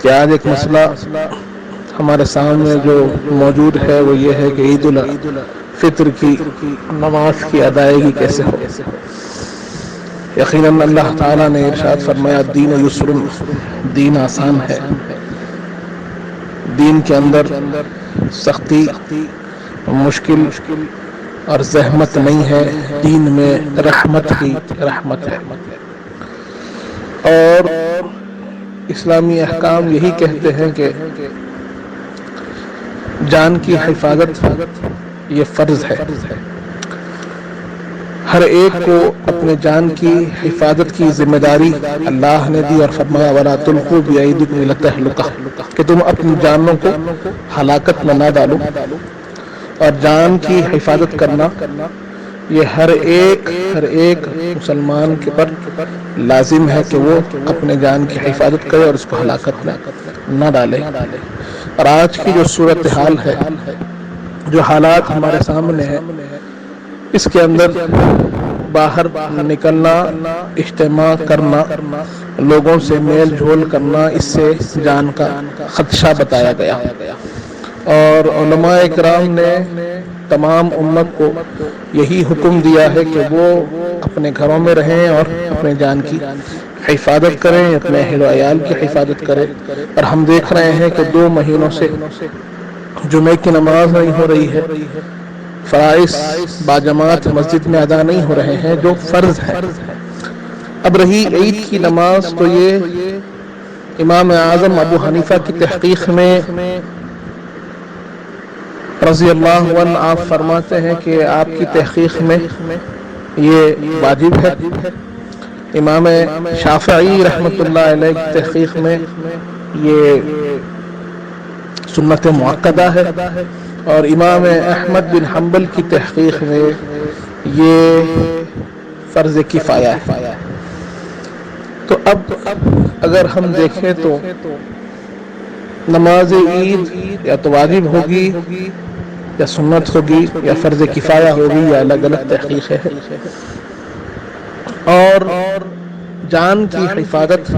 کہ آج ایک مسئلہ ہمارے سامنے جو موجود ہے وہ یہ ہے کہ عید الفطر کی نماز کی ادائیگی کیسے ہو۔ یقیناً اللہ تعالیٰ نے ارشاد فرمایا دین یسر، دین آسان ہے، دین کے اندر سختی، مشکل اور زحمت نہیں ہے، دین میں رحمت ہی رحمت ہے۔ اور اسلامی احکام یہی کہتے ہیں کہ جان کی حفاظت یہ فرض ہے، ہر ایک کو اپنے جان کی حفاظت کی ذمہ داری اللہ نے دی اور فرمایا وَلَا تُلْقُوا بِأَيْدِيكُمْ إِلَى التَّهْلُكَةِ کہ تم اپنی جانوں کو ہلاکت میں نہ ڈالو۔ اور جان کی حفاظت کرنا یہ ہر ایک مسلمان کے پر لازم ہے کہ وہ اپنے جان کی حفاظت کرے اور اس کو ہلاکت میں نہ ڈالے۔ اور آج کی جو صورتحال ہے، جو حالات ہمارے سامنے ہے، اس کے اندر باہر نکلنا، اجتماع کرنا، لوگوں سے میل جول کرنا، اس سے جان کا خدشہ بتایا گیا۔ اور علماء اکرام نے تمام امت کو یہی حکم دیا ہے کہ وہ اپنے گھروں میں رہیں اور اپنے جان کی حفاظت کریں، اپنے اہل و عیال کی حفاظت کریں۔ اور ہم دیکھ رہے ہیں کہ 2 مہینوں سے جمعے کی نماز نہیں ہو رہی ہے، فرائض باجماعت مسجد میں ادا نہیں ہو رہے ہیں جو فرض ہے۔ اب رہی عید کی نماز، تو یہ امام اعظم ابو حنیفہ کی تحقیق میں رضی اللہ عنہ آپ فرماتے ہیں کہ آپ کی تحقیق میں یہ واجب ہے، امام شافعی رحمۃ اللہ علیہ کی تحقیق میں یہ سنت مؤکدہ ہے، اور امام احمد بن حنبل کی تحقیق میں یہ فرض کفایہ ہے۔ تو اب اگر ہم دیکھیں تو نماز عید یا تو واجب ہوگی یا سنت ہوگی یا فرض کفایہ ہوگی، یا الگ الگ تحقیقیں ہیں۔ اور جان کی حفاظت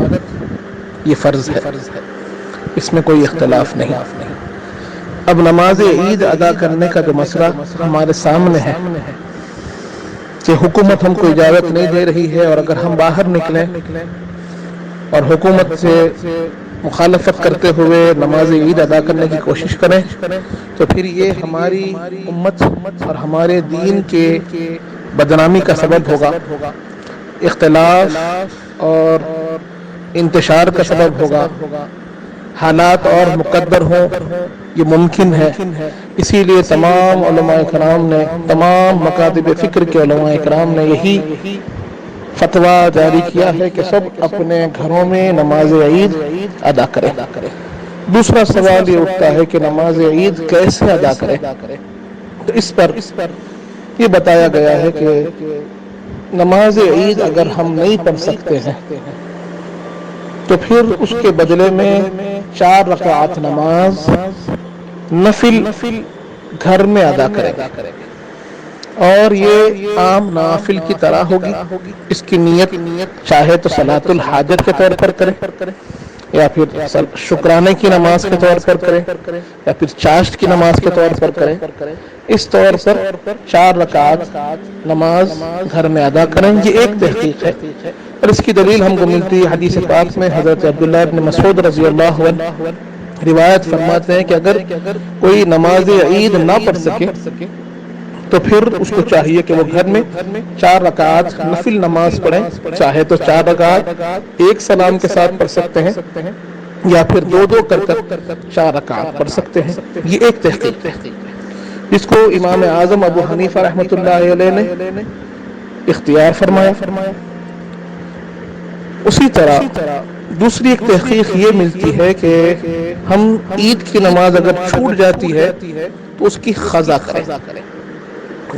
یہ فرض ہے، اس میں کوئی اختلاف نہیں۔ اب نماز عید ادا کرنے کا جو مسئلہ ہمارے سامنے ہے کہ حکومت ہم کو اجازت نہیں دے رہی ہے، اور اگر ہم باہر نکلیں اور حکومت سے مخالفت کرتے ہوئے نماز عید ادا کرنے کی کوشش کریں تو پھر یہ ہماری امت اور ہمارے دین کے بدنامی کا سبب ہوگا، اختلاف اور انتشار کا سبب ہوگا، حالات اور مقدر ہوں یہ ممکن ہے۔ اسی لیے تمام علماء کرام نے، تمام مکاتب فکر کے علماء کرام نے یہی فتویٰ جاری کیا ہے کہ سب اپنے گھروں میں نماز عید ادا کریں۔ دوسرا سوال یہ اٹھتا ہے کہ نماز عید کیسے ادا کریں؟ تو اس پر یہ بتایا گیا ہے کہ نماز عید اگر ہم نہیں پڑھ سکتے ہیں تو پھر اس کے بدلے میں 4 رکعات نماز نفل گھر میں ادا کریں، اور یہ عام نافل کی طرح ہوگی۔ اس کی نیت چاہے تو صلاۃ الحاجت کے طور پر کریں، یا پھر شکرانے کی نماز کے طور پر کریں، یا پھر چاشت کی نماز کے طور پر کریں۔ اس طور پر 4 رکعات نماز گھر میں ادا کریں، یہ ایک تحقیق ہے۔ اور اس کی دلیل ہم کو ملتی ہے حدیث پاک میں، حضرت عبداللہ ابن مسعود رضی اللہ عنہ روایت فرماتے ہیں کہ اگر کوئی نماز عید نہ پڑھ سکے تو پھر اس کو چاہیے کہ وہ گھر میں 4 رکعات نفل نماز پڑھیں، چاہے تو 4 رکعات ایک سلام کے ساتھ پڑھ سکتے ہیں، یا پھر 2 کر 4 رکعات پڑھ سکتے ہیں۔ یہ ایک تحقیق ہے جس کو امام اعظم ابو حنیفہ رحمۃ اللہ علیہ نے اختیار فرمایا۔ اسی طرح دوسری ایک تحقیق یہ ملتی ہے کہ ہم عید کی نماز اگر چھوٹ جاتی ہے تو اس کی قضا کریں۔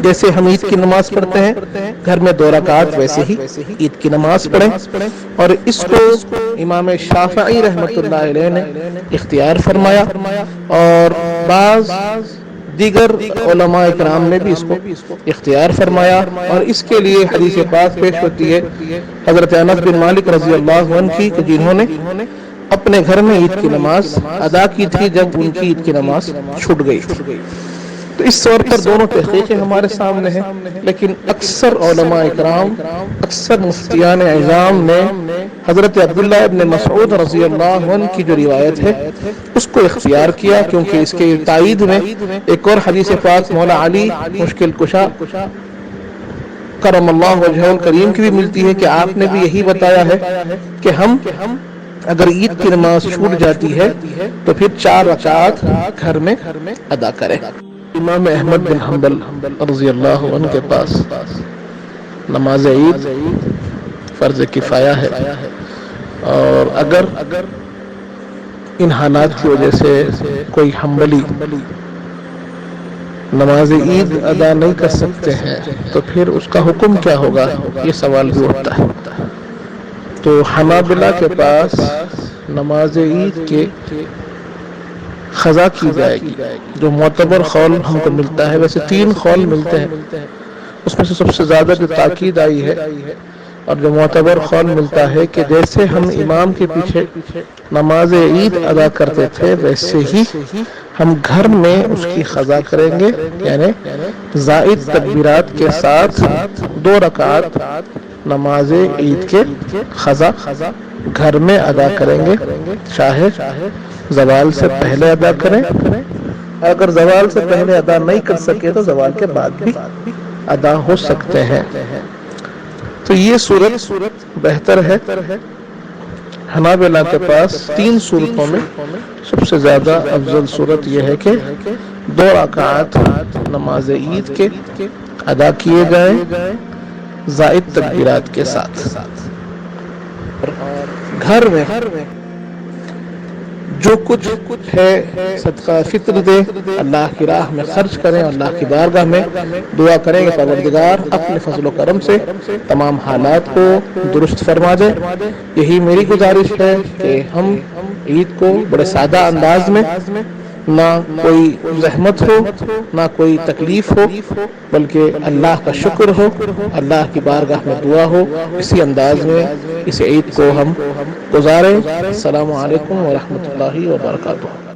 جیسے ہم عید کی نماز پڑھتے ہیں گھر میں 2 رکعات، ویسے ہی عید کی نماز پڑھیں، اور اس کو امام شافعی رحمۃ اللہ علیہ نے اختیار فرمایا، اور بعض دیگر علماء کرام نے بھی اس کو اختیار فرمایا۔ اور اس کے لیے حدیث پاک پیش ہوتی ہے حضرت انس بن مالک رضی اللہ عنہ کی کہ جنہوں نے اپنے گھر میں عید کی نماز ادا کی تھی جب ان کی عید کی نماز چھوٹ گئی تھی۔ تو اس طور پر دونوں تحقیقیں ہمارے سامنے ہیں، لیکن اکثر علماء اکرام، اکثر مفتیان اعظام نے حضرت عبداللہ ابن مسعود رضی اللہ عنہ کی جو روایت ہے اس کو اختیار کیا، کیونکہ اس کے تائید میں ایک اور حدیث پاک مولا علی مشکل کشا کرم اللہ وجہہ الکریم کی بھی ملتی ہے کہ آپ نے بھی یہی بتایا ہے کہ ہم اگر عید کی نماز چھوٹ جاتی ہے تو پھر 4 رکعات گھر میں ادا کریں۔ امام احمد بن حنبل رضی اللہ عنہ کے پاس نماز عید فرض کفایہ ہے، اور اگر ان حالات کی وجہ سے کوئی حنبلی نماز عید ادا نہیں کر سکتے ہیں تو پھر اس کا حکم کیا ہوگا، یہ سوال بھی اٹھتا ہے۔ تو حنابلہ کے پاس نماز عید کے قضا کی جائے گی۔ جو معتبر قول ہم کو ملتا ہے، ویسے 3 قول ملتے ہیں، اس میں سے سب سے زیادہ جو تاکید آئی ہے اور جو معتبر قول ملتا ہے کہ جیسے ہم امام کے پیچھے نماز عید ادا کرتے تھے ویسے ہی ہم گھر میں اس کی قضا کریں گے، یعنی زائد تکبیرات کے ساتھ 2 رکعات نماز عید کے قضا گھر میں ادا کریں گے، چاہے زوال سے پہلے ادا کریں، اگر زوال سے پہلے ادا نہیں کر سکے تو زوال کے بعد بھی ادا ہو سکتے ہیں۔ تو یہ صورت بہتر ہے۔ حنابلہ کے پاس 3 صورتوں میں سب سے زیادہ افضل صورت یہ ہے کہ 2 رکعات نماز عید کے ادا کیے جائیں زائد تکبیرات کے ساتھ، گھر میں جو کچھ ہے صدقہ فطر دے، اللہ کی راہ میں خرچ کریں، اللہ کی بارگاہ میں دعا کریں کہ پروردگار اپنے فضل و کرم سے تمام حالات کو درست فرما دے۔ یہی میری گزارش ہے کہ ہم عید کو بڑے سادہ انداز میں، نہ کوئی زحمت ہو نہ کوئی تکلیف ہو، بلکہ اللہ کا شکر ہو، اللہ کی بارگاہ میں دعا ہو، اسی انداز میں اس عید کو ہم گزاریں۔ السلام علیکم ورحمۃ اللہ وبرکاتہ۔